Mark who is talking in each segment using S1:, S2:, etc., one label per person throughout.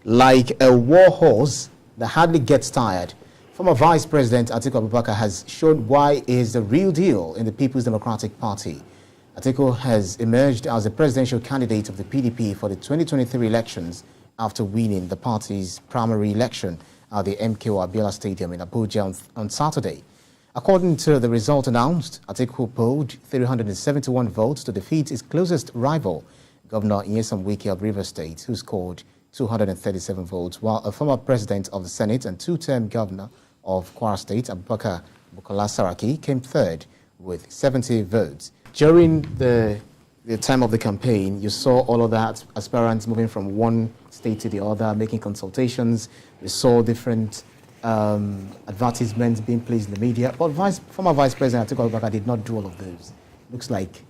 S1: like a war horse that hardly gets tired. Former Vice President Atiku Abubakar has showed why he is the real deal in the People's Democratic Party. Atiku has emerged as the presidential candidate of the PDP for the 2023 elections after winning the party's primary election at the MKO Abiola Stadium in Abuja on Saturday. According to the result announced, Atiku polled 371 votes to defeat his closest rival, Governor Wike of Rivers State, who scored 237 votes, while a former president of the Senate and two-term governor of Kwara State, Abubakar Saraki, came third with 70 votes. During the time of the campaign, you saw all of that aspirants moving from one state to the other, making consultations. You saw different advertisements being placed in the media. But former Vice President Atiku Abubakar did not do all of those. Looks like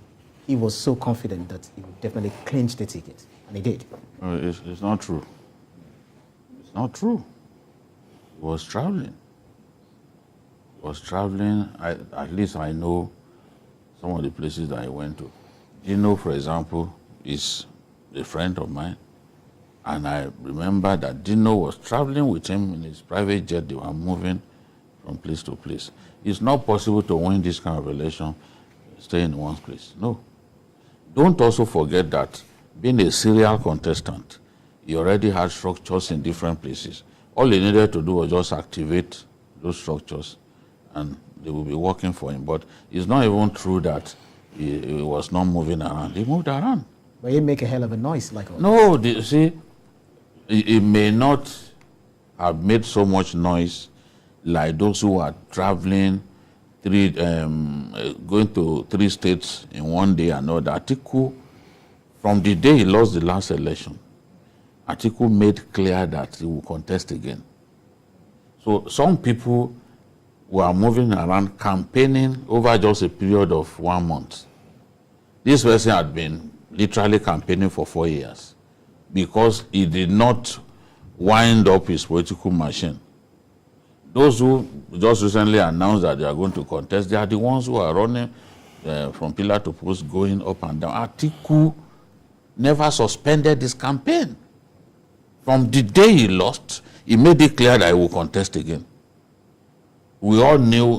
S1: he was so confident that he would definitely clinch the ticket, and he did.
S2: It's not true. It's not true. He was traveling. At least I know some of the places that I went to. Dino, for example, is a friend of mine. And I remember that Dino was traveling with him in his private jet. They were moving from place to place. It's not possible to win this kind of election staying in one place. No. Don't also forget that being a serial contestant, he already had structures in different places. All he needed to do was just activate those structures and they will be working for him. But it's not even true that he was not moving around. He moved around.
S1: But he make a hell of a noise like all
S2: no, see, it may not have made so much noise like those who are traveling, going to 3 states in one day and all that. Atiku, from the day he lost the last election, Atiku made clear that he will contest again. So some people were moving around campaigning over just a period of 1 month. This person had been literally campaigning for 4 years because he did not wind up his political machine. Those who just recently announced that they are going to contest, they are the ones who are running from pillar to post, going up and down. Atiku never suspended his campaign. From the day he lost, he made it clear that he will contest again. We all knew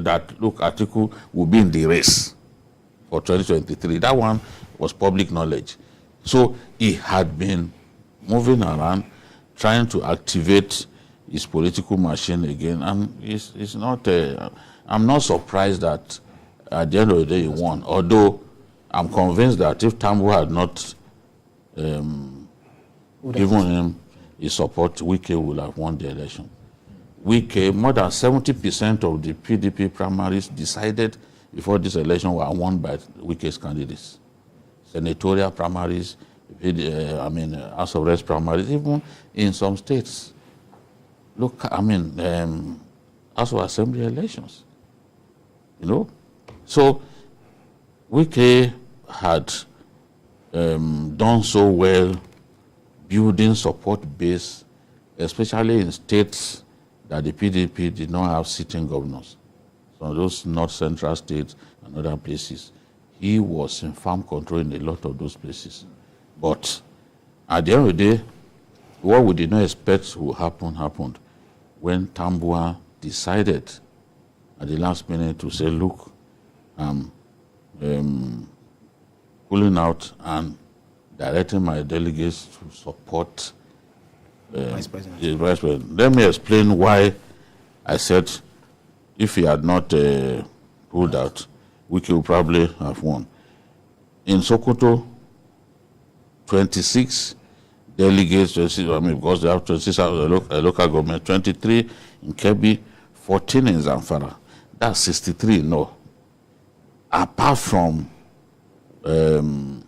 S2: that, look, Atiku will be in the race for 2023. That one was public knowledge. So he had been moving around, trying to activate his political machine again, and it's not. I'm not surprised that at the end of the day he won. Although I'm convinced that if Tambuwal had not given him his support, Wike would have won the election. Wike, more than 70% of the PDP primaries decided before this election were won by Wike's candidates. Senatorial primaries, House of Reps primaries, even in some states. Look, House of Assembly elections. So Wike had done so well building support base, especially in states that the PDP did not have sitting governors. So those North Central states and other places, he was in firm control in a lot of those places. But at the end of the day, what we did not expect would happen happened when Tambuwal decided at the last minute to say, look, I'm pulling out and directing my delegates to support
S1: Vice President.
S2: the Vice President. Let me explain why I said if he had not pulled out, Wike would probably have won. In Sokoto, 26 delegates, because they have 26 local government, 23 in Kebbi, 14 in Zamfara. That's 63 no. Apart from the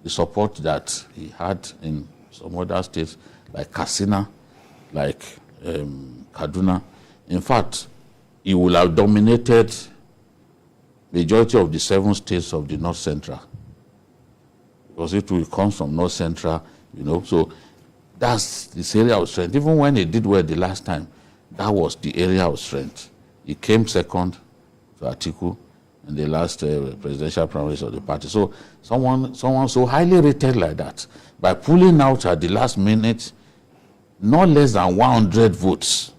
S2: support that he had in some other states like Katsina, like Kaduna. In fact, he will have dominated majority of the 7 states of the North Central. Because it will come from North Central, so that's this area of strength. Even when he did well the last time, that was the area of strength. He came second to Atiku in the last presidential primaries of the party. So someone so highly rated like that, by pulling out at the last minute, not less than 100 votes.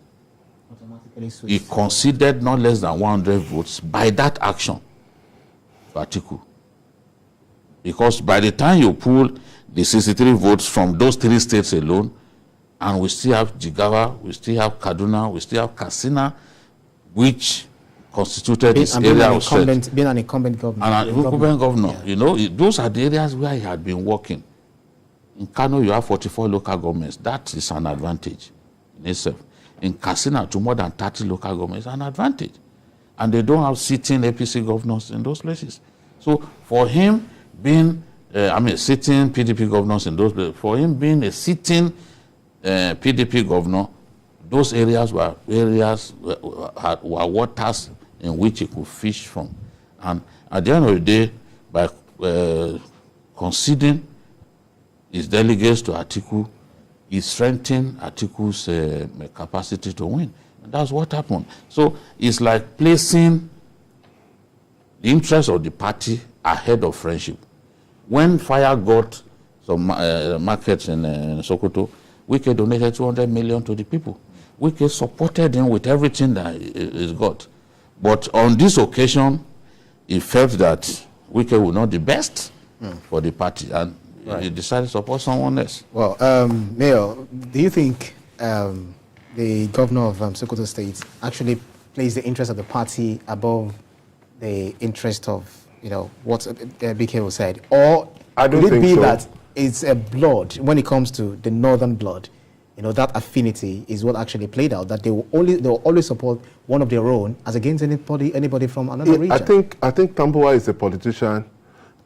S2: He conceded not less than 100 votes by that action for Atiku. Because by the time you pull the 63 votes from those 3 states alone, and we still have Jigawa, we still have Kaduna, we still have Katsina, which constituted this area of strength.
S1: Being an incumbent governor.
S2: And an incumbent governor, yeah. You know, those are the areas where he had been working. In Kano, you have 44 local governments. That is an advantage in itself. In Katsina, to more than 30 local governments, an advantage. And they don't have sitting APC governors in those places. So for him being, sitting PDP governors in those places, for him being a sitting PDP governor, those areas were waters in which he could fish from. And at the end of the day, by conceding his delegates to Atiku, he strengthened Atiku's capacity to win. And that's what happened. So it's like placing the interest of the party ahead of friendship. When Fire got some markets in Sokoto, Wike donated 200 million to the people. Wike supported him with everything that he's got. But on this occasion, he felt that Wike would not be the best for the party, and he decided to support someone else.
S1: Well, Mayor, do you think the governor of Sokoto State actually placed the interest of the party above the interest of, what BK said? Or could it be that it's a blood, when it comes to the northern blood, that affinity is what actually played out, that they will always support one of their own as against anybody from another region?
S3: I think Tambuwal is a politician.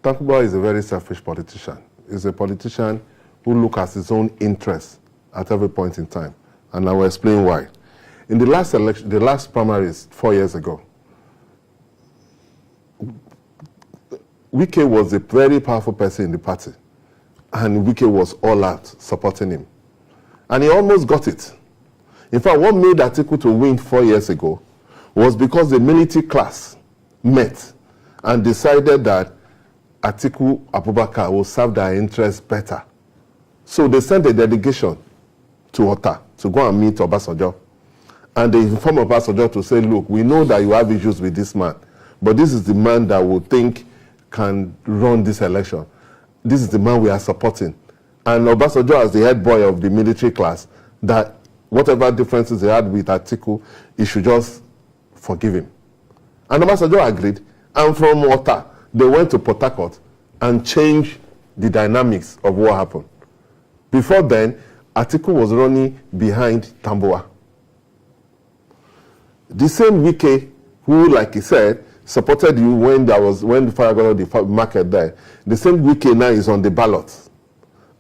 S3: Tambuwal is a very selfish politician. He's a politician who looks at his own interests at every point in time. And I will explain why. In the last election, the last primaries 4 years ago, Wike was a very powerful person in the party. And Wike was all out supporting him. And he almost got it. In fact, what made Atiku to win 4 years ago was because the military class met and decided that Atiku Abubakar will serve their interests better. So they sent a delegation to Ota to go and meet Obasanjo. And they informed Obasanjo to say, look, we know that you have issues with this man, but this is the man that we think can run this election. This is the man we are supporting. And Obasanjo, as the head boy of the military class, that whatever differences they had with Atiku, he should just forgive him. And Obasanjo agreed. And from Ota, they went to Port Harcourt and changed the dynamics of what happened. Before then, Atiku was running behind Tambuwal. The same Wike, who, like he said, supported you when the fire got on the market there, the same Wike now is on the ballot.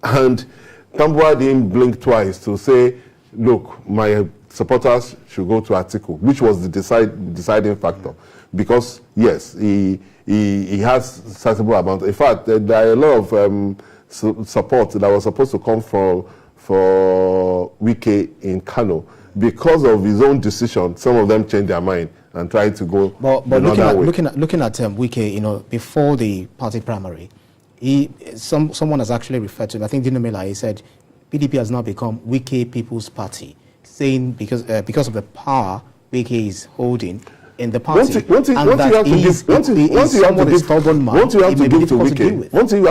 S3: And Tambuwal didn't blink twice to say, look, my supporters should go to Atiku, which was the deciding factor. Because, yes, he has sizable amount. In fact, there are a lot of support that was supposed to come for Wike in Kano. Because of his own decision, some of them changed their mind and tried to go another way.
S1: Looking at Wike, before the party primary, someone has actually referred to him. I think Dino Mela, he said, PDP has now become Wike People's Party, saying because of the power Wike is holding in the party. One thing you have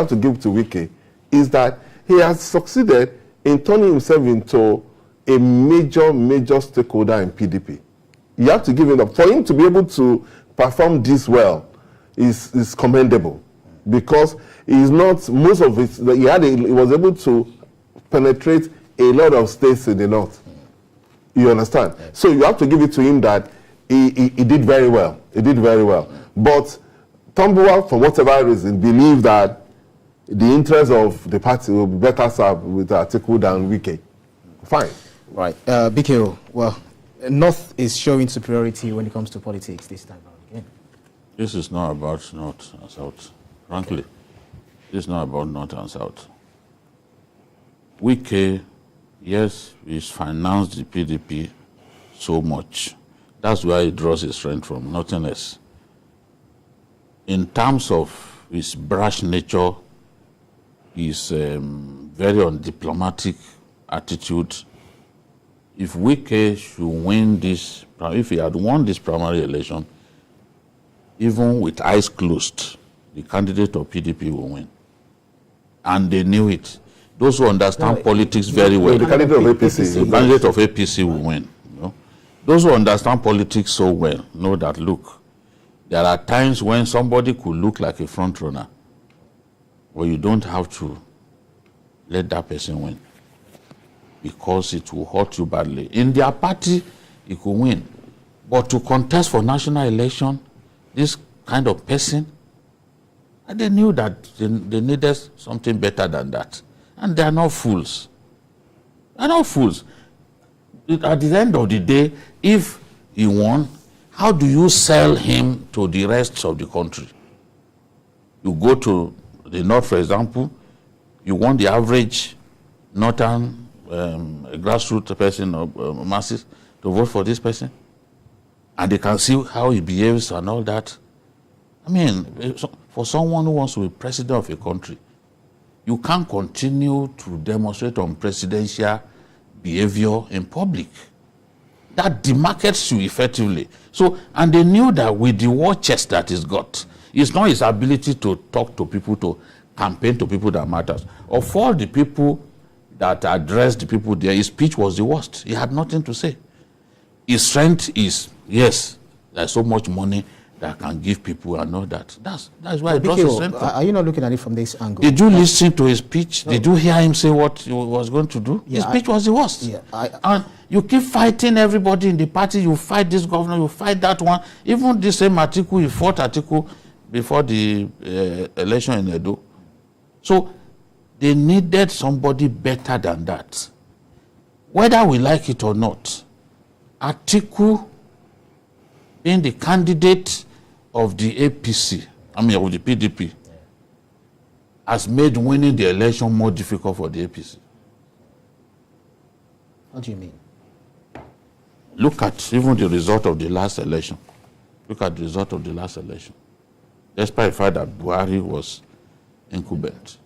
S1: to give to
S3: Wike is that he has succeeded in turning himself into a major stakeholder in PDP. You have to give him up. For him to be able to perform this well is commendable, because he's not, most of it, he was able to penetrate a lot of states in the north. You understand? Yes. So you have to give it to him that he did very well. He did very well. But Tambuwal, for whatever reason, believed that the interest of the party will be better served with Atiku than Wike. Fine.
S1: Right. BKO, well, North is showing superiority when it comes to politics this time around again.
S2: This is not about North and South. Frankly, this is not about North and South. Wike, yes, he's financed the PDP so much. That's where he draws his strength from, nothing else. In terms of his brash nature, his very undiplomatic attitude, if Wike should win this, if he had won this primary election, even with eyes closed, the candidate of PDP will win. And they knew it. Those who understand politics very well,
S3: the candidate of APC,
S2: the candidate of APC will win. You know? Those who understand politics so well know that, look, there are times when somebody could look like a front runner, but you don't have to let that person win, because it will hurt you badly. In their party, it could win. But to contest for national election, this kind of person, and they knew that they needed something better than that. And they are not fools. They are not fools. At the end of the day, if he won, how do you sell him to the rest of the country? You go to the north, for example, you want the average northern grassroots person or masses to vote for this person, and they can see how he behaves and all that. I mean, for someone who wants to be president of a country, you can't continue to demonstrate on presidential behavior in public. That demarcates you effectively. So, and they knew that with the war chest that he's got, it's not his ability to talk to people, to campaign to people that matters. Of all the people that addressed the people there, his speech was the worst. He had nothing to say. His strength is, yes, there's so much money that can give people and all that. That's why it draws his strength.
S1: Are you not looking at it from this angle?
S2: Did you listen to his speech? No. Did you hear him say what he was going to do? Yeah, his speech was the worst. Yeah, and you keep fighting everybody in the party. You fight this governor, you fight that one. Even the same Atiku, you fought Atiku before the election in Edo. So they needed somebody better than that. Whether we like it or not, Atiku being the candidate of the APC, of the PDP, has made winning the election more difficult for the APC.
S1: What do you mean?
S2: Look at even the result of the last election. Look at the result of the last election. Despite the fact that Buhari was incumbent.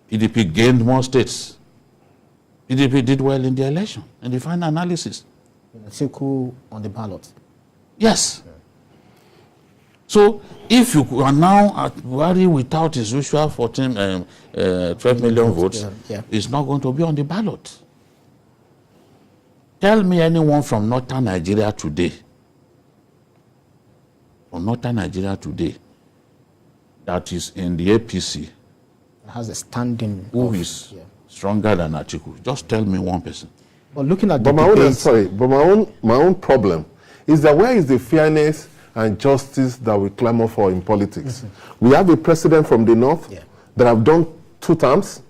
S2: PDP gained more states. PDP did well in the election, in the final analysis.
S1: Atiku on the ballot.
S2: Yes. So if you are now at Buhari without his usual 12 million votes, it's not going to be on the ballot. Tell me anyone from northern Nigeria today, that is in the APC,
S1: has a standing
S2: who is stronger than Atiku. Just tell me one person.
S1: Well, looking at
S3: but my own problem is that where is the fairness and justice that we clamor for in politics? We have a president from the north that have done 2 terms,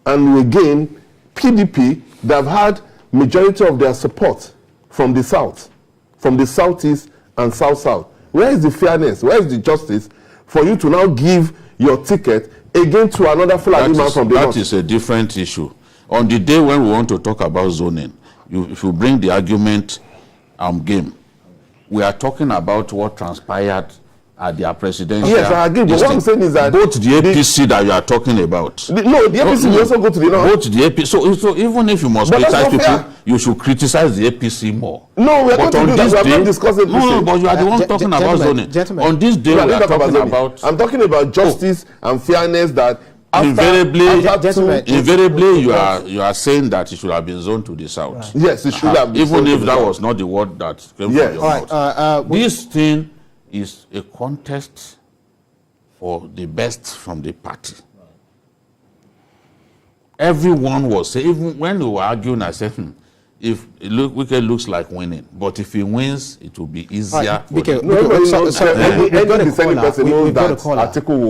S3: and again PDP that have had majority of their support from the south, from the southeast and south-south. Where is the fairness? Where is the justice for you to now give your ticket again to another Fulani man from the north?
S2: That is a different issue. On the day when we want to talk about zoning, if you bring the argument game, we are talking about what transpired at their presidential.
S3: Yes, I agree. But what I'm saying is that
S2: both the APC that you are talking about.
S3: The APC will also go to the north.
S2: Both the APC. So even if you must criticize people, you should criticize the APC more.
S3: No, we are going to do that. We are not discussing this.
S2: No, but you are the one talking about zoning. On this day, we are talking about.
S3: I'm talking about justice and fairness that.
S2: Invariably, you are saying that it should have been zoned to the south.
S3: Right. Yes, it should have been.
S2: Even if that was not the word that came from your mouth. This thing is a contest for the best from the party. Everyone was saying, even when we were arguing, I said, if Wike looks like winning, but if he wins, it will be easier.
S1: Any dissenting person knows that Atiku will